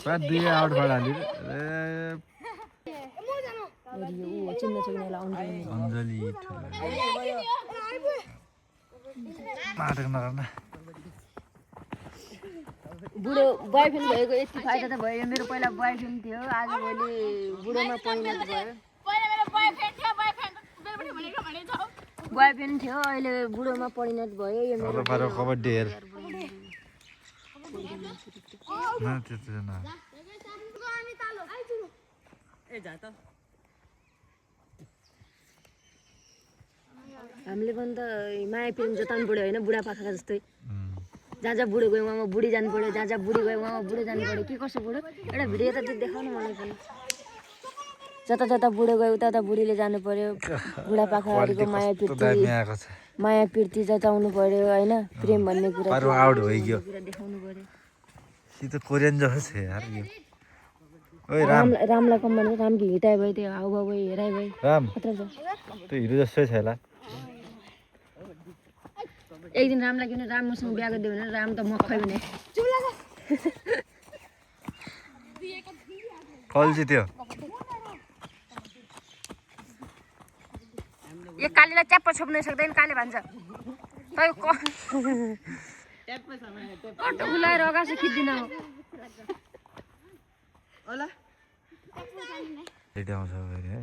But the out for Anjali. बुढो boyfriend भएको यति फाइदा त भयो मेरो पहिला बोयफ्रेन्ड थियो आज भोलि बुढोमा परिणत भयो पहिला मेरो बोयफ्रेन्ड थियो अहिले बुढोमा परिणत भयो यो मेरो कबड्डी हेर न त्यस्तो न ए जा त हामीले पनि त माया प्रेम जताउनु पर्यो हैन बुढा पाखाका जस्तै जहाँ जहाँ बुढो गयो उहाँमा बुढी जानु पर्यो जहाँ जहाँ बुढी गयो उहाँमा बुढो जानु पर्यो के कसो बुढो एउटा भिडियो त देखाउनु मलाई पनि जता जता बुढो गयो उता उता बुढीले जानु पर्यो बुढा पाखाहरूको माया प्रीति जताउनु पर्यो हैन प्रेम भन्ने कुरा आउट भइगयो देखाउनु पर्यो सी त कोरियन जस्तो छ यार यो ओइ रामलाई कमाउने राम कि हिटाइ भयो त्यो हाउभाउ भयो हेराइ भयो राम कत्रो छ त्यो हिरो जस्तै छ होला एक दिन रामलाई किन राम मसँग बिहा गरिदियो भने राम त मक्खै भने कल जित्यो यो कालीलाई च्याप्प छोप्नै सक्दैन काले भन्छ तै कस्तो उलाएर अगासो खिच्दिन होला एटा आउँछ है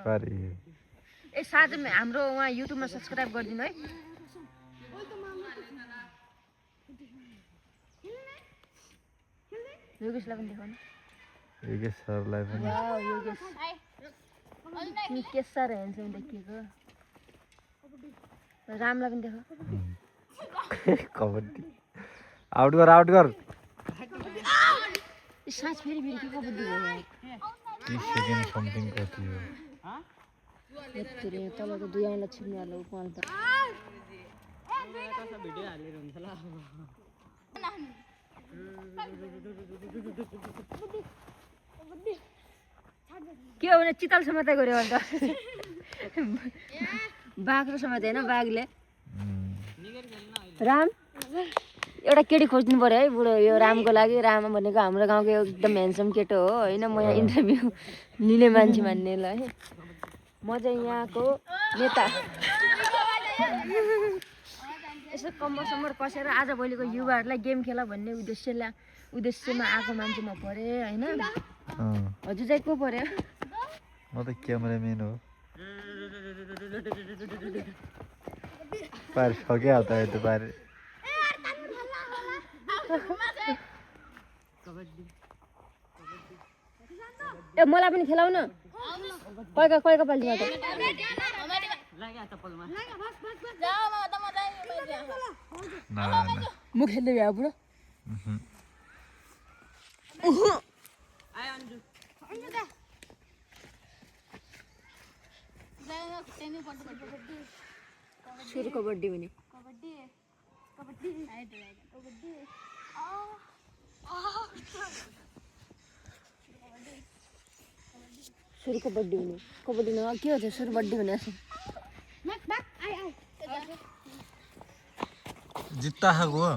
पारी ए साथै हाम्रो उहाँ युट्युबमा सब्स्क्राइब गरिदिनु है योगेशलाई पनि देखाउनु योगेश सरलाई पनि वाउ योगेश नि के साह्रो ह्यान्डसम देखिएको रामलाई पनि देखा कबड्डी आउट गर साँझ फेरि फेरि के कबड्डी भयो 30 सेकेन्ड समथिङ कति हो यत्रो तलको दुई आउँदा छिर्नु हाल्नु उपाल त भिडियो हालेर हुन्छ ल के हो भने चितल समाते गर्यो अन्त बाघको समाते हैन बाघले राम एउटा केटी खोज्नु पर्यो है बुढो यो रामको लागि राम भनेको हाम्रो गाउँको एकदम ह्यान्डसम केटो हो हैन म यहाँ इन्टरभ्यु लिने मान्छे भन्ने ल है म चाहिँ यहाँको नेता यसो कम्मर सम्मर कसेर आज भोलिको युवाहरूलाई गेम खेला भन्ने उद्देश्यमा आएको मान्छे म परे हैन हजुर चाहिँ को पर्यो म त क्यामेराम्यान हो पार सक्यो हाल्दा त पार ए मलाई पनि खेलाउन कयका पाल्टीबाट म खेल्दै भ्या बुढो सुरु कबड्डी भने सुरु कबड्डी हुने कबड्डी न के हो सुरु बड्डी भने जित्ता खाएको हो